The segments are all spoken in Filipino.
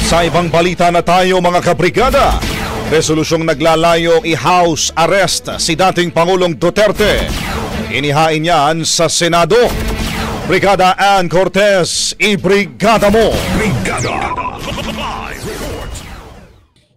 Sa ibang balita na tayo mga kabrigada, resolusyong naglalayong i-house arrest si dating Pangulong Duterte. Inihain niyan sa Senado. Brigada Ann Cortez, ibrigada mo! Brigada!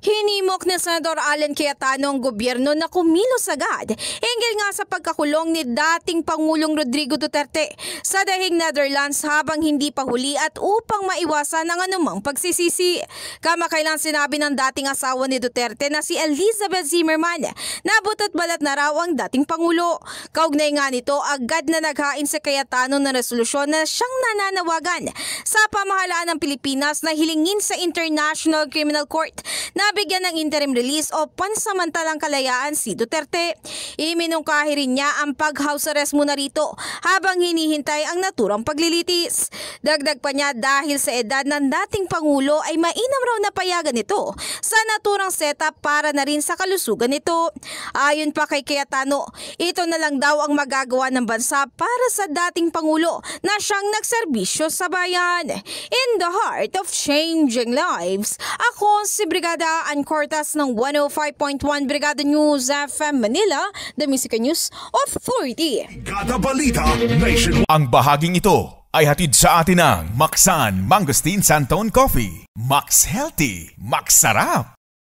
Hinimok ni Senador Alan Cayetano ang gobyerno na kumilos agad hinggil nga sa pagkakulong ni dating Pangulong Rodrigo Duterte sa dahig Netherlands habang hindi pa huli at upang maiwasan ang anumang pagsisisi. Kamakailan sinabi ng dating asawa ni Duterte na si Elizabeth Zimmerman na butot balat na raw ang dating Pangulo. Kaugnay nga nito, agad na naghain sa Cayetano ng resolusyon na siyang nananawagan sa pamahalaan ng Pilipinas na hilingin sa International Criminal Court na bigyan ng interim release o pansamantalang kalayaan si Duterte. Iminungkahi rin niya ang pag-house arrest muna rito habang hinihintay ang naturang paglilitis. Dagdag pa niya dahil sa edad ng dating Pangulo ay mainam raw na payagan ito sa naturang setup para na rin sa kalusugan nito. Ayon pa kay Cayetano, ito na lang daw ang magagawa ng bansa para sa dating Pangulo na siyang nagserbisyo sa bayan. In the heart of changing lives, ako si Brigada Ann Cortez ng 105.1 Brigada News FM Manila, the Music News Authority. Brigada Balita Nation. Ang bahaging ito ay hatid sa atin ng Maxan Mangosteen Santone Coffee. Max Healthy, Max Sarap.